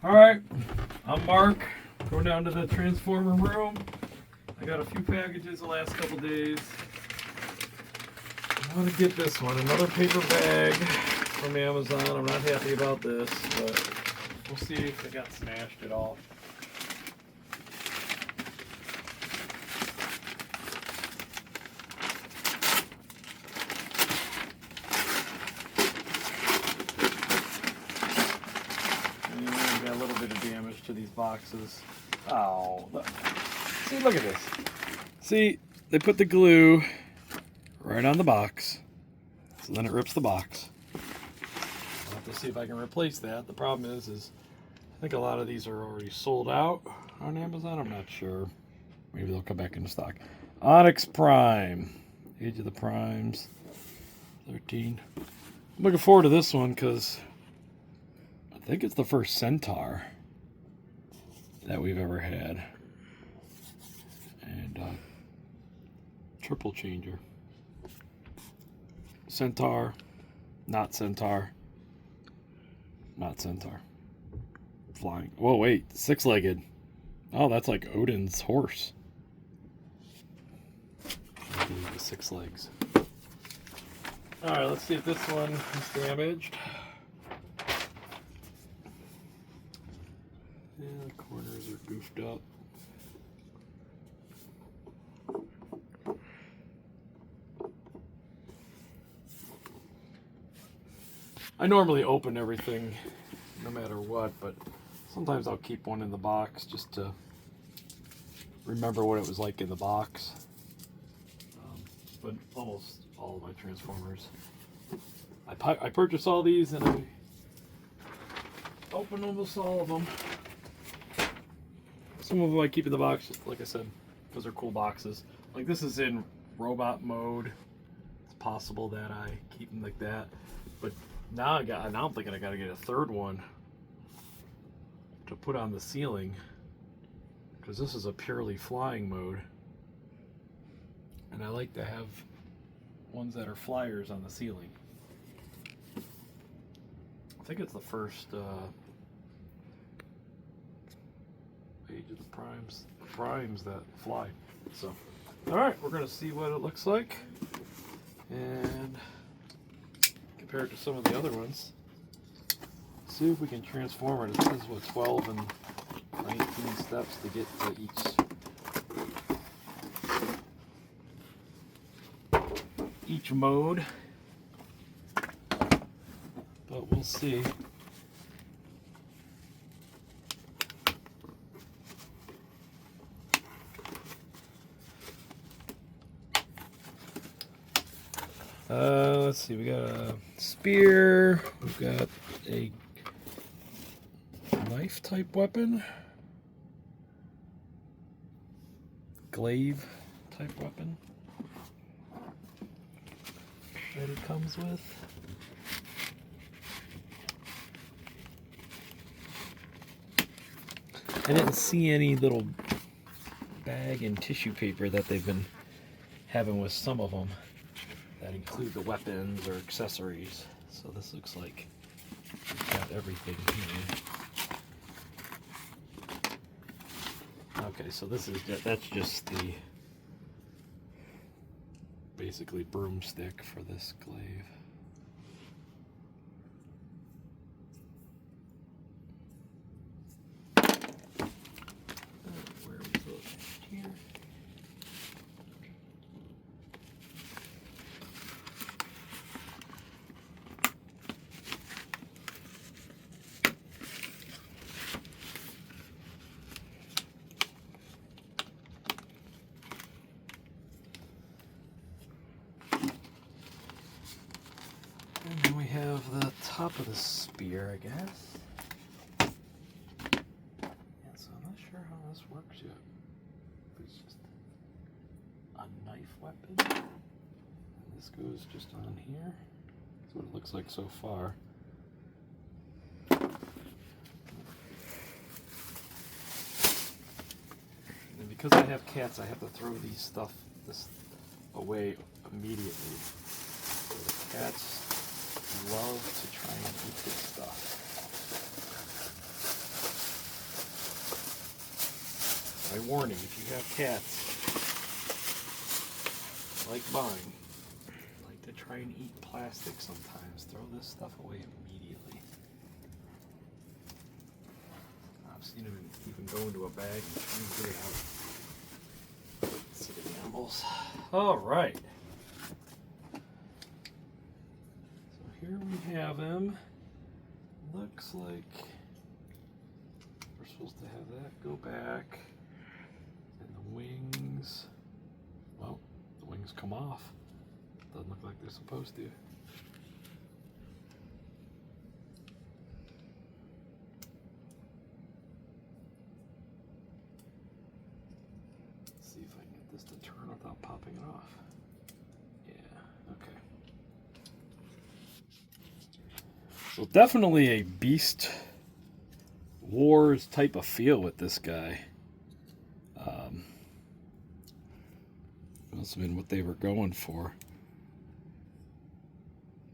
Alright, I'm Mark. Going down to the transformer room. I got a few packages the last couple days. I want to get this one, another paper bag from Amazon. I'm not happy about this, but we'll see if it got smashed at all. And got a little bit of damage to these boxes. Oh, look. See, look at this. See, they put the glue right on the box, so then it rips the box. I'll have to see if I can replace that. The problem is I think a lot of these are already sold out on Amazon. I'm not sure. Maybe they'll come back into stock. Onyx Prime, Age of the Primes, 13. I'm looking forward to this one because I think it's the first Centaur that we've ever had. And triple changer. Centaur, not Centaur, not Centaur. Flying. Whoa, wait, six-legged. Oh, that's like Odin's horse. The 6 legs. All right, let's see if this one is damaged. Yeah, the corners are goofed up. I normally open everything no matter what, but sometimes I'll keep one in the box just to remember what it was like in the box. But almost all of my Transformers, I purchase all these and I open almost all of them. Some of them I keep in the box, like I said, because they're cool boxes. Like this is in robot mode. It's possible that I keep them like that, but now I'm thinking I gotta get a third one to put on the ceiling because this is a purely flying mode, and I like to have ones that are flyers on the ceiling. I think it's the first Age of the Primes that fly. So, all right, we're gonna see what it looks like and compared to some of the other ones. See if we can transform it. This is what 12 and 19 steps to get to each mode. But we'll see. Let's see, we got a spear, we've got a knife type weapon, glaive type weapon that it comes with. I didn't see any little bag and tissue paper that they've been having with some of them that include the weapons or accessories. So this looks like it's got everything here. Okay, so that's just the basically broomstick for this glaive. Where are we supposed to? Here. And then we have the top of the spear, I guess. Yeah, so I'm not sure how this works yet. If it's just a knife weapon. And this goes just on here. That's what it looks like so far. And because I have cats, I have to throw this away immediately. So the cats love to try and eat this stuff. My warning, if you have cats, like mine, like to try and eat plastic sometimes, throw this stuff away immediately. I've seen them even go into a bag and try and get it out. Silly animals. All right. So here we have him. Looks like we're supposed to have that go back. And the wings, well, the wings come off. Doesn't look like they're supposed to. Let's see if I can get this to turn without popping it off. Yeah, okay. So definitely a Beast Wars type of feel with this guy. Must have been what they were going for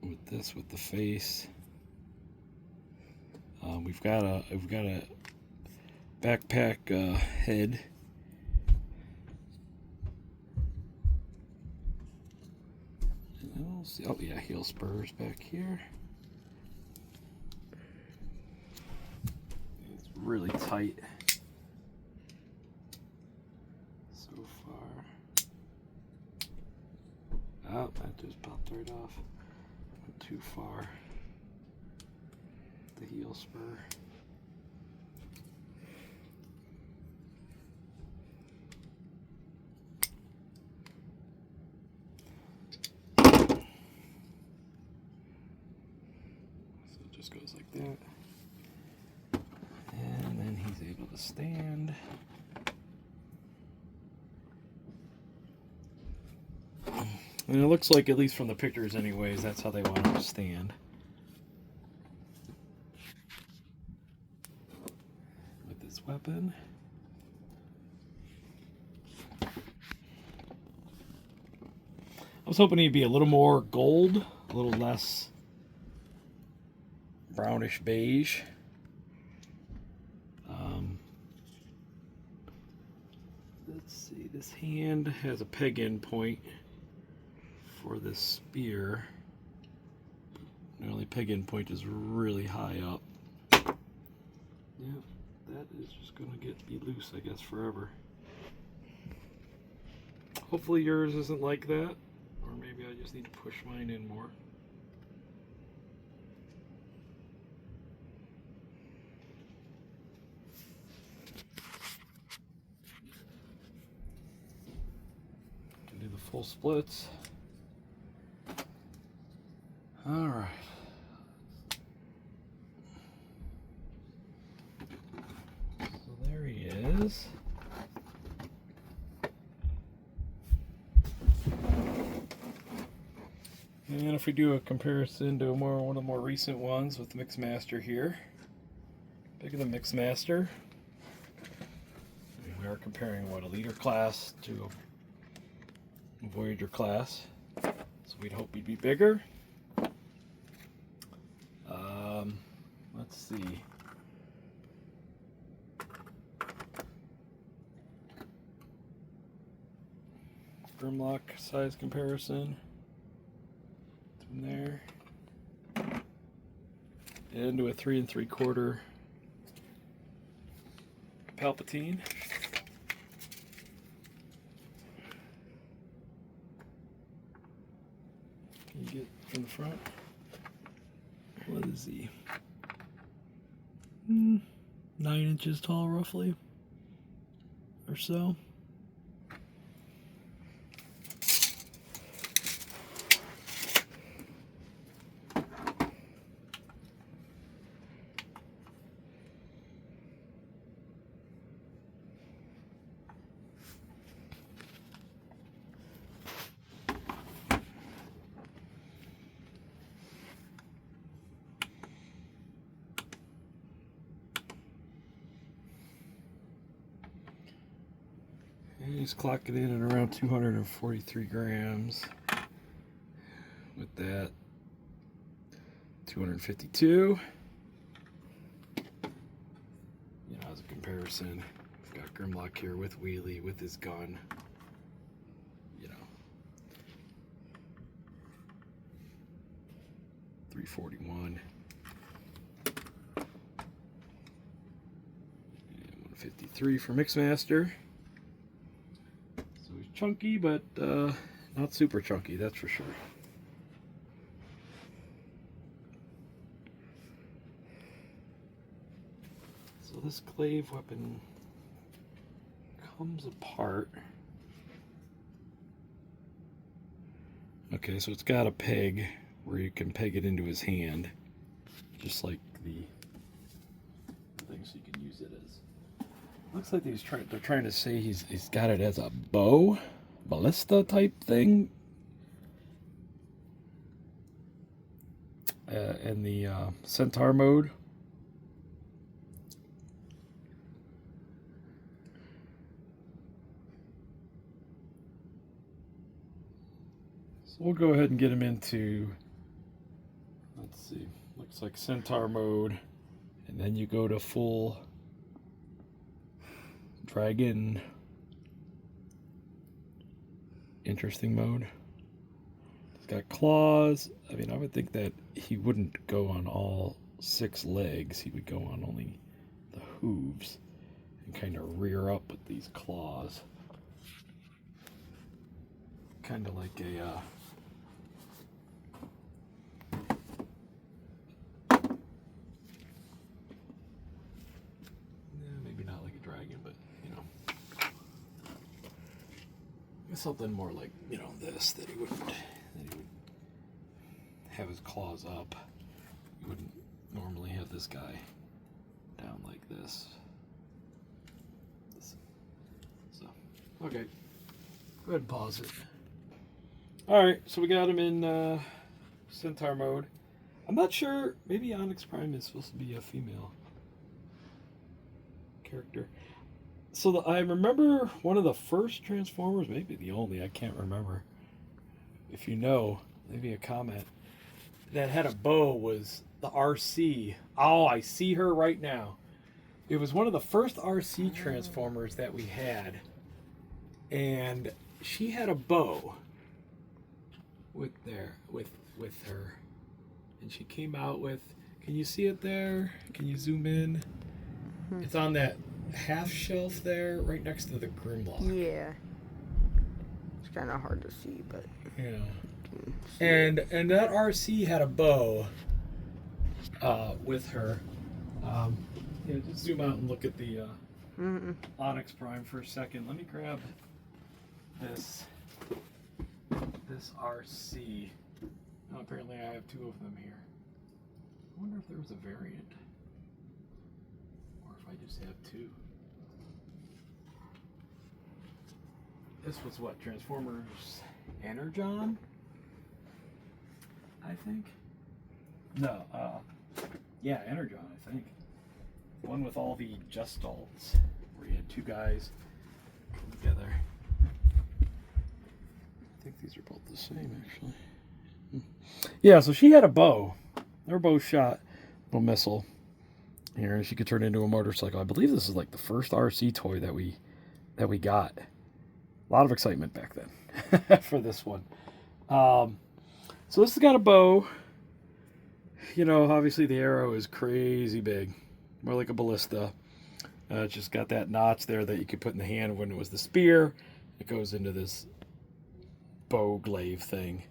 with this, with the face. We've got a backpack head. Oh yeah, heel spurs back here. It's really tight so far. Oh, that just popped right off. Went too far. The heel spur. So it just goes like that. And then he's able to stand. And it looks like, at least from the pictures anyways, that's how they want him to stand. With this weapon. I was hoping he'd be a little more gold, a little less brownish beige. Let's see, this hand has a peg in point for this spear. The only peg in point is really high up. Yeah, that is just gonna be loose, I guess, forever. Hopefully yours isn't like that, or maybe I just need to push mine in more. Can do the full splits. All right. So there he is. And if we do a comparison to one of the more recent ones with Mixmaster here, pick the Mixmaster. We are comparing what, a leader class to a Voyager class, so we'd hope he'd be bigger. Let's see. Grimlock size comparison. From there. Into a 3 3/4 Palpatine. Can you get from the front? What is he? 9 inches tall, roughly, or so. And he's clocking in at around 243 grams. With that, 252. You know, as a comparison, Got Grimlock here with Wheelie, with his gun. You know. 341. And 153 for Mixmaster. So he's chunky, but not super chunky, that's for sure. So this glaive weapon comes apart. Okay, so it's got a peg where you can peg it into his hand, just like the thing, so you can use it as. Looks like they're trying to say he's got it as a bow, ballista type thing. In the Centaur mode. So we'll go ahead and get him into, let's see, looks like Centaur mode, and then you go to full dragon interesting mode. He's got claws. I mean, I would think that he wouldn't go on all 6 legs. He would go on only the hooves and kind of rear up with these claws. Kind of like a maybe not like a dragon, but you know, something more like, you know, this, that he would have his claws up. You wouldn't normally have this guy down like this. So, okay. Go ahead and pause it. Alright, so we got him in Centaur mode. I'm not sure, maybe Onyx Prime is supposed to be a female character. So I remember one of the first Transformers, maybe the only, I can't remember. If you know, maybe a comment, that had a bow was the RC. Oh, I see her right now. It was one of the first RC Transformers that we had. And she had a bow with her. And she came out with, can you see it there? Can you zoom in? It's on that half shelf there, right next to the Grimlock. Yeah. It's kind of hard to see, but... Yeah. And that RC had a bow with her. Yeah, just zoom out and look at the Onyx Prime for a second. Let me grab this RC. Oh, apparently I have 2 of them here. I wonder if there was a variant. Or if I just have 2. This was what? Transformers Energon? I think? No, yeah, Energon, I think. One with all the Justalts, where you had 2 guys come together. I think these are both the same, actually. Yeah, so she had a bow. They were both shot a little missile. Here, she could turn into a motorcycle. I believe this is like the first RC toy that we got. A lot of excitement back then for this one. So this has got a bow. You know, obviously the arrow is crazy big, more like a ballista. It's just got that notch there that you could put in the hand when it was the spear. It goes into this bow glaive thing.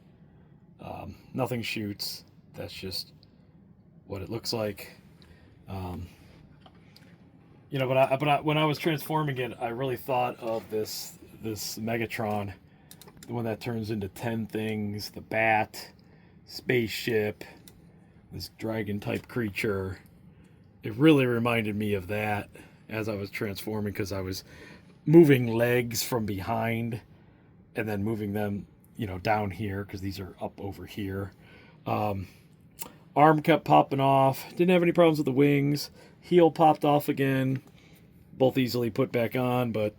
Nothing shoots. That's just what it looks like. You know, but when I was transforming it, I really thought of this Megatron, the one that turns into 10 things, the bat, spaceship, this dragon type creature. It really reminded me of that as I was transforming, because I was moving legs from behind and then moving them, you know, down here, because these are up over here. Arm kept popping off. Didn't have any problems with the wings. Heel popped off again. Both easily put back on, but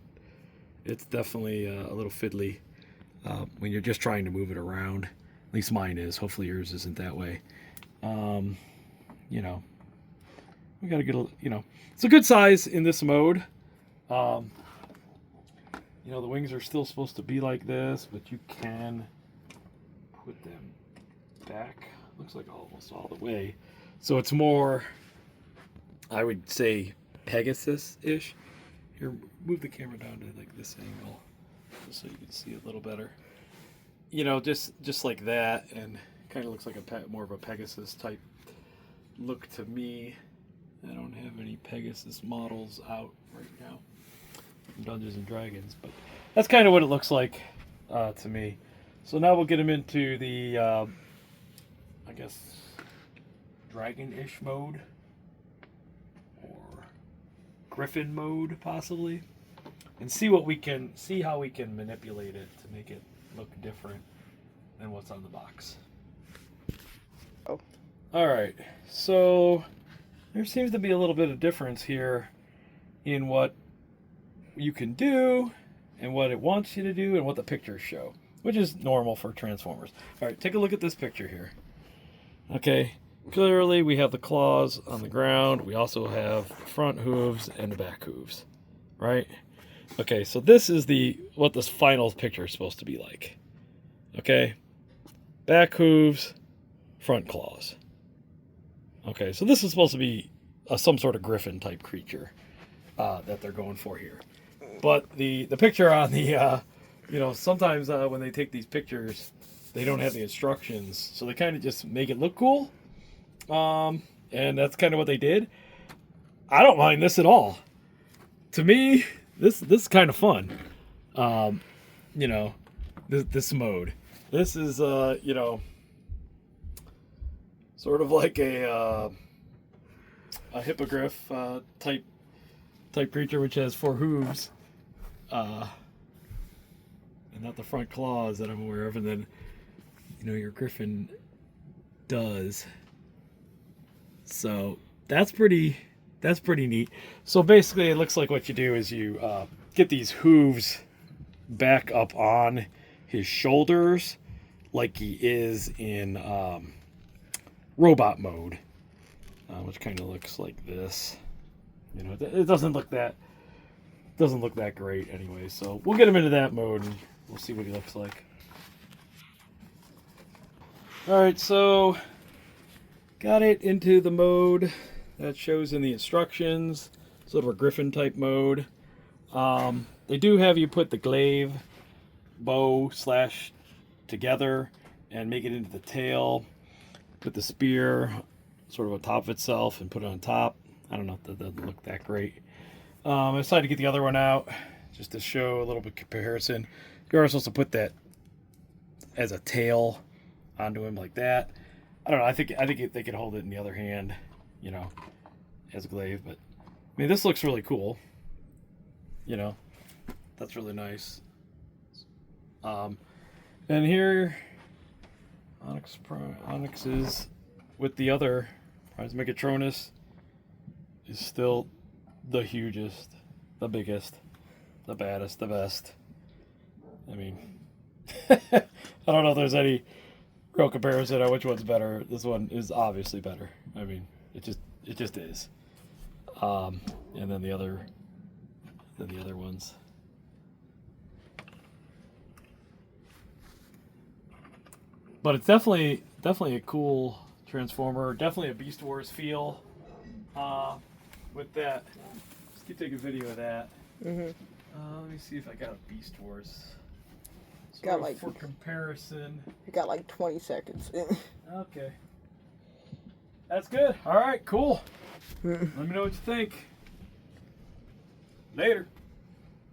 it's definitely a little fiddly when you're just trying to move it around. At least mine is. Hopefully yours isn't that way. You know, we got to get a, you know, it's a good size in this mode. You know, the wings are still supposed to be like this, but you can put them back. Looks like almost all the way. So it's more, I would say, Pegasus-ish. Here, move the camera down to like this angle, just so you can see it a little better. You know, just like that, and kind of looks like more of a Pegasus type look to me. I don't have any Pegasus models out right now from Dungeons and Dragons, but that's kind of what it looks like to me. So now we'll get them into the, I guess, dragon-ish mode or griffin mode possibly, and see how we can manipulate it to make it look different than what's on the box. Oh. All right, so there seems to be a little bit of difference here in what you can do and what it wants you to do and what the pictures show, which is normal for Transformers. All right, take a look at this picture here. Okay, clearly we have the claws on the ground. We also have the front hooves and the back hooves, right? Okay, so this is what this final picture is supposed to be like. Okay, back hooves, front claws. Okay, so this is supposed to be some sort of griffin type creature that they're going for here. But the picture on the, you know, sometimes when they take these pictures, they don't have the instructions, so they kind of just make it look cool. And that's kind of what they did. I don't mind this at all. To me, this is kind of fun. You know, this mode. This is, you know, sort of like a hippogriff type creature, which has 4 hooves, and not the front claws that I'm aware of. And then, you know, your griffin does. So that's pretty neat. So basically, it looks like what you do is you get these hooves back up on his shoulders, like he is in robot mode, which kind of looks like this. You know, it doesn't look that great anyway. So we'll get him into that mode and we'll see what he looks like. All right, so got it into the mode that shows in the instructions, sort of a griffin type mode. They do have you put the glaive bow slash together and make it into the tail. Put the spear sort of on top of itself and put it on top. I don't know if that doesn't look that great. I decided to get the other one out just to show a little bit of comparison. You're supposed to put that as a tail onto him like that. I don't know. I think they could hold it in the other hand, you know, as a glaive. But I mean, this looks really cool. You know, that's really nice. And here, Onyx Prime, Onyx is with the other Prize Megatronus is still the hugest, the biggest, the baddest, the best. I mean, I don't know if there's any real comparison on which one's better. This one is obviously better. I mean, it just is. And then the other ones. But it's definitely a cool Transformer. Definitely a Beast Wars feel with that. Just keep taking a video of that. Let me see if I got a Beast Wars. Got like, for comparison. You got like 20 seconds. Okay. That's good. All right, cool. Let me know what you think. Later.